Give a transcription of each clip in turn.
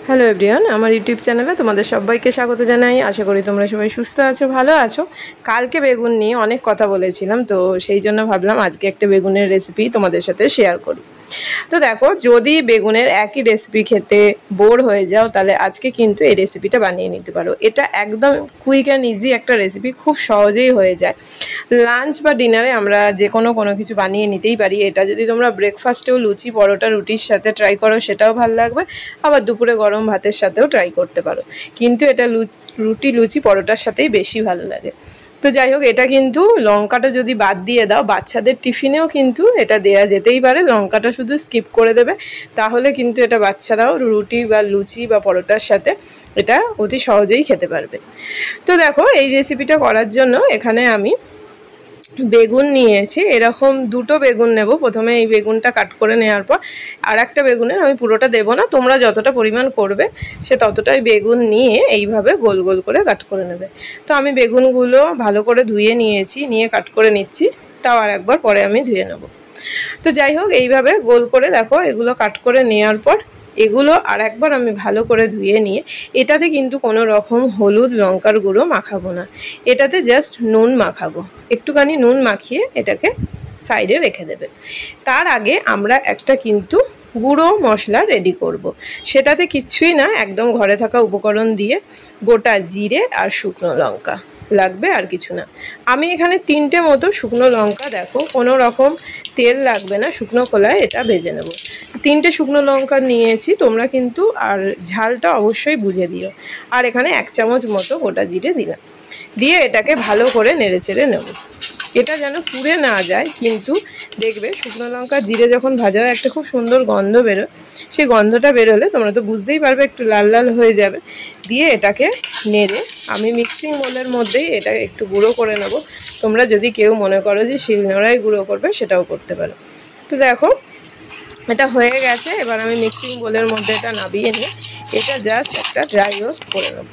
Hello everyone, আমার YouTube চ্যানেলে তোমাদের সবাইকে স্বাগত জানাই। আশা করি তোমরা সবাই সুস্থ আছো, ভালো আছো। কালকে বেগুন নিয়ে অনেক কথা বলেছিলাম, তো সেই জন্য ভাবলাম আজকে একটা বেগুনের রেসিপি তোমাদের সাথে শেয়ার করি। তো দেখো, যদি বেগুনের একই রেসিপি খেতে বোর হয়ে যাও, তাহলে আজকে কিন্তু এই রেসিপিটা বানিয়ে নিতে পারো। এটা একদম কুইক অ্যান্ড ইজি একটা রেসিপি, খুব সহজেই হয়ে যায়। লাঞ্চ বা ডিনারে আমরা যে কোনো কিছু বানিয়ে নিতেই পারি। এটা যদি তোমরা ব্রেকফাস্টেও লুচি পরোটা রুটির সাথে ট্রাই করো, সেটাও ভালো লাগবে। আবার দুপুরে গরম ভাতের সাথেও ট্রাই করতে পারো, কিন্তু এটা রুটি লুচি পরোটার সাথেই বেশি ভালো লাগে। তো যাই হোক, এটা কিন্তু লঙ্কাটা যদি বাদ দিয়ে দাও, বাচ্চাদের টিফিনেও কিন্তু এটা দেয়া যেতেই পারে। লঙ্কাটা শুধু স্কিপ করে দেবে, তাহলে কিন্তু এটা বাচ্চারাও রুটি বা লুচি বা পরোটার সাথে এটা অতি সহজেই খেতে পারবে। তো দেখো, এই রেসিপিটা করার জন্য এখানে আমি বেগুন নিয়েছি। এরকম দুটো বেগুন নেব। প্রথমে এই বেগুনটা কাট করে নেওয়ার পর আর একটা বেগুনের আমি পুরোটা দেবো না, তোমরা যতটা পরিমাণ করবে সে ততটাই বেগুন নিয়ে এইভাবে গোল গোল করে কাট করে নেবে। তো আমি বেগুনগুলো ভালো করে ধুয়ে নিয়েছি, নিয়ে কাট করে নিচ্ছি। তাও আর একবার পরে আমি ধুয়ে নেব। তো যাই হোক, এইভাবে গোল করে দেখো এগুলো কাট করে নেওয়ার পর এগুলো আর একবার আমি ভালো করে ধুয়ে নিয়ে, এটাতে কিন্তু কোনো রকম হলুদ লঙ্কার গুঁড়ো মাখাবো না, এটাতে জাস্ট নুন মাখাবো। একটুখানি নুন মাখিয়ে এটাকে সাইডে রেখে দেবে। তার আগে আমরা একটা কিন্তু গুঁড়ো মশলা রেডি করব। সেটাতে কিচ্ছুই না, একদম ঘরে থাকা উপকরণ দিয়ে গোটা জিরে আর শুকনো লঙ্কা লাগবে, আর কিছু না। আমি এখানে 3টে মতো শুকনো লঙ্কা, দেখো কোনো রকম তেল লাগবে না, শুকনো খোলায় এটা ভেজে নেব। 3টে শুকনো লঙ্কা নিয়েছি, তোমরা কিন্তু আর ঝালটা অবশ্যই বুঝে দিও। আর এখানে 1 চামচ মতো গোটা জিরে দিলাম, দিয়ে এটাকে ভালো করে নেড়ে চেড়ে নেব। এটা যেন পুড়ে না যায়, কিন্তু দেখবে শুকনো লঙ্কা জিরে যখন ভাজা হয় একটা খুব সুন্দর গন্ধ বেরোয়। সেই গন্ধটা বেরোলে তোমরা তো বুঝতেই পারবে একটু লাল লাল হয়ে যাবে। দিয়ে এটাকে নেড়ে আমি মিক্সিং বোলের মধ্যেই এটা একটু গুঁড়ো করে নেব। তোমরা যদি কেউ মনে করো যে শিলনোড়ায় গুঁড়ো করবে, সেটাও করতে পারো। তো দেখো, এটা হয়ে গেছে। এবার আমি মিক্সিং বোলের মধ্যে এটা নামিয়ে নিয়ে এটা জাস্ট একটা ড্রাই রোস্ট করে নেব।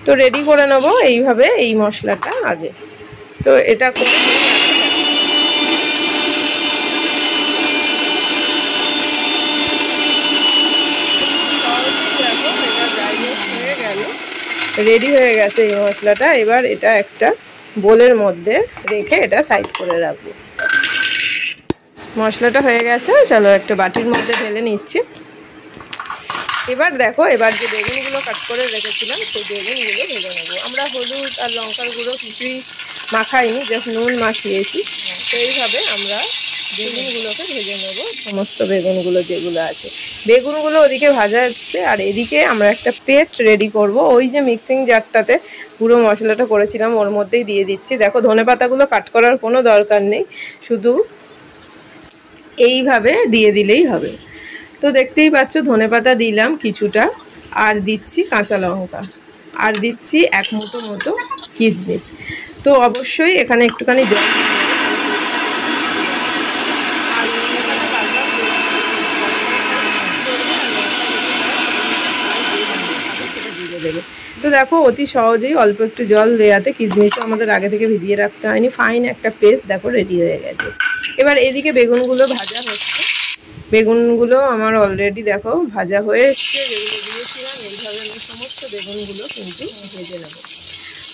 তো রেডি করে নেব এইভাবে এই মশলাটা আগে। তো এটা করে রেডি হয়ে গেছে এই মশলাটা। এবার এটা একটা বোলের মধ্যে রেখে এটা সাইড করে রাখবো। মশলাটা হয়ে গেছে, চলো একটা বাটির মধ্যে ঢেলে নিচ্ছি। এবার দেখো, এবার যে বেগুনগুলো কাট করে রেখেছিলাম সেই বেগুনগুলো ভেজে নেবো। আমরা হলুদ আর লঙ্কার গুঁড়ো কিছুই মাখাইনি, জাস্ট নুন মাখিয়েছি। তো এইভাবে আমরা বেগুনগুলোকে ভেজে নেবো, সমস্ত বেগুনগুলো যেগুলো আছে। বেগুনগুলো ওদিকে ভাজা হচ্ছে, আর এদিকে আমরা একটা পেস্ট রেডি করব। ওই যে মিক্সিং জারটাতে পুরো মশলাটা করেছিলাম ওর মধ্যেই দিয়ে দিচ্ছি। দেখো, ধনেপাতাগুলো কাট করার কোনো দরকার নেই, শুধু এইভাবে দিয়ে দিলেই হবে। তো দেখতেই পাচ্ছ ধনেপাতা দিলাম কিছুটা, আর দিচ্ছি কাঁচা লঙ্কা, আর দিচ্ছি 1 মুঠো মতো কিশমিশ। তো অবশ্যই এখানে একটুখানি জল দিয়ে দেবে। তো দেখো, অতি সহজেই অল্প একটু জল দেওয়াতে কিশমিশও আমাদের আগে থেকে ভিজিয়ে রাখতে হয়নি, ফাইন একটা পেস্ট দেখো রেডি হয়ে গেছে। এবার এদিকে বেগুনগুলো ভাজা হচ্ছে। বেগুনগুলো আমার অলরেডি দেখো ভাজা হয়ে এসছে, যেগুলো দিয়েছিলাম এইভাবে আমি সমস্ত বেগুনগুলো কিন্তু ভেজে নেব।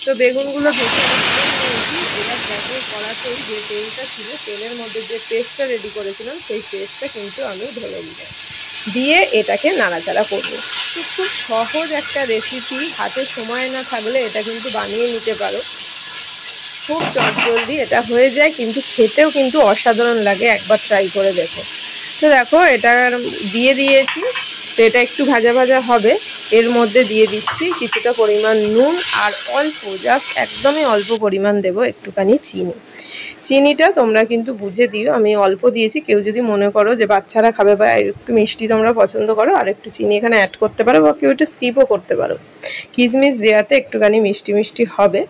তো বেগুনগুলো ভেজে নিয়েছি। এবার দেখো, কড়াতেই যে তেলটা ছিল, তেলের মধ্যে যে পেস্টটা রেডি করেছিলাম সেই পেস্টটা কিন্তু আমি ঢেলে দিলাম, দিয়ে এটাকে নাড়াচাড়া করবো। তো খুব সহজ একটা রেসিপি, হাতে সময় না থাকলে এটা কিন্তু বানিয়ে নিতে পারো, খুব চটজলদি এটা হয়ে যায়, কিন্তু খেতেও কিন্তু অসাধারণ লাগে, একবার ট্রাই করে দেখো। তো দেখো, এটা দিয়ে দিয়েছি। তো এটা একটু ভাজা ভাজা হবে, এর মধ্যে দিয়ে দিচ্ছি কিছুটা পরিমাণ নুন, আর অল্প, জাস্ট একদমই অল্প পরিমাণ দেবো একটুখানি চিনি। চিনিটা তোমরা কিন্তু বুঝে দিও, আমি অল্প দিয়েছি। কেউ যদি মনে করো যে বাচ্চারা খাবে বা একটু মিষ্টি তোমরা পছন্দ করো, আর একটু চিনি এখানে অ্যাড করতে পারো, বা কেউ একটু স্কিপও করতে পারো। কিশমিশ দেওয়াতে একটুখানি মিষ্টি মিষ্টি হবে।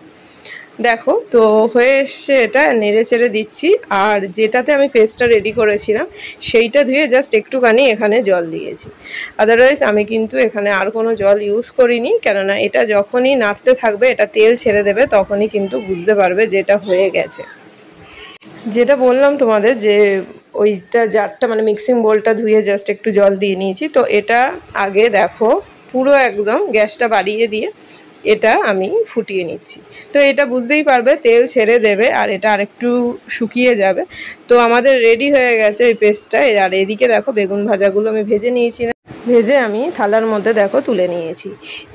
দেখো, তো হয়ে এসছে, এটা নেড়ে চেড়ে দিচ্ছি। আর যেটাতে আমি পেস্টটা রেডি করেছিলাম সেইটা ধুয়ে জাস্ট একটুখানি এখানে জল দিয়েছি। আদারওয়াইজ আমি কিন্তু এখানে আর কোনো জল ইউজ করিনি, কেননা এটা যখনই নাড়তে থাকবে এটা তেল ছেড়ে দেবে, তখনই কিন্তু বুঝতে পারবে যে এটা হয়ে গেছে। যেটা বললাম তোমাদের, যে ওইটা জারটা মানে মিক্সিং বোলটা ধুয়ে জাস্ট একটু জল দিয়ে নিয়েছি। তো এটা আগে দেখো পুরো একদম গ্যাসটা বাড়িয়ে দিয়ে এটা আমি ফুটিয়ে নিচ্ছি। তো এটা বুঝতেই পারবে তেল ছেড়ে দেবে আর এটা আরেকটু শুকিয়ে যাবে। তো আমাদের রেডি হয়ে গেছে এই পেস্টটা। আর এদিকে দেখো বেগুন ভাজাগুলো আমি ভেজে নিয়েছি, ভেজে আমি থালার মধ্যে দেখো তুলে নিয়েছি।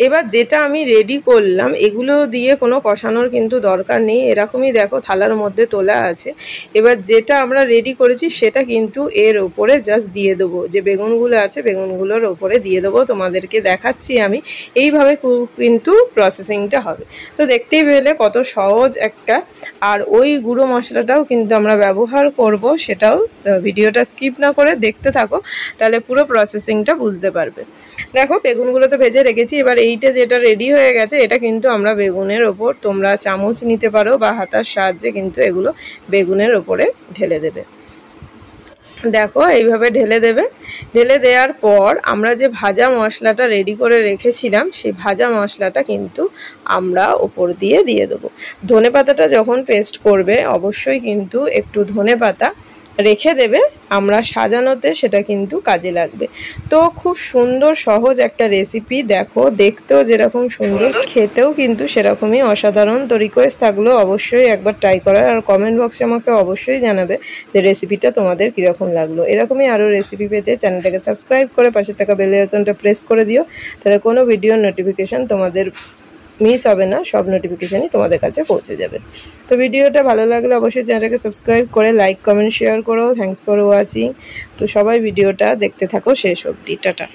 এবার যেটা আমি রেডি করলাম এগুলো দিয়ে কোনো কষানোর কিন্তু দরকার নেই, এরকমই দেখো থালার মধ্যে তোলা আছে। এবার যেটা আমরা রেডি করেছি সেটা কিন্তু এর ওপরে জাস্ট দিয়ে দেবো, যে বেগুনগুলো আছে বেগুনগুলোর ওপরে দিয়ে দেবো। তোমাদেরকে দেখাচ্ছি আমি এইভাবে কিন্তু প্রসেসিংটা হবে। তো দেখতেই পেলে কত সহজ একটা। আর ওই গুঁড়ো মশলাটাও কিন্তু আমরা ব্যবহার করব, সেটাও ভিডিওটা স্কিপ না করে দেখতে থাকো, তাহলে পুরো প্রসেসিংটা বুঝতে পারবে। দেখো বেগুনগুলো তো ভেজে রেখেছি। এবার এইটা যেটা রেডি হয়ে গেছে এটা কিন্তু আমরা বেগুনের ওপর, তোমরা চামচ নিতে পারো বা হাতার সাহায্যে কিন্তু এগুলো বেগুনের ওপরে ঢেলে দেবে। দেখো এইভাবে ঢেলে দেবে। ঢেলে দেওয়ার পর আমরা যে ভাজা মশলাটা রেডি করে রেখেছিলাম সেই ভাজা মশলাটা কিন্তু আমরা ওপর দিয়ে দেবো। ধনেপাতাটা যখন পেস্ট করবে অবশ্যই কিন্তু একটু ধনেপাতা রেখে দেবে, আমরা সাজানোতে সেটা কিন্তু কাজে লাগবে। তো খুব সুন্দর সহজ একটা রেসিপি, দেখো দেখতেও যেরকম সুন্দর খেতেও কিন্তু সেরকমই অসাধারণ। তো রিকোয়েস্ট থাকলো অবশ্যই একবার ট্রাই করার, আর কমেন্ট বক্সে আমাকে অবশ্যই জানাবে যে রেসিপিটা তোমাদের কীরকম লাগলো। এরকমই আরও রেসিপি পেতে চ্যানেলটাকে সাবস্ক্রাইব করে পাশে থাকা বেল আইকনটা প্রেস করে দিও, তাহলে কোনো ভিডিওর নোটিফিকেশান তোমাদের মিস হবে না, সব নোটিফিকেশানই তোমাদের কাছে পৌঁছে যাবে। তো ভিডিওটা ভালো লাগলে অবশ্যই চ্যানেলটাকে সাবস্ক্রাইব করে লাইক কমেন্ট শেয়ার করো। Thanks for watching. তো সবাই ভিডিওটা দেখতে থাকো শেষ অবধি। টাটা।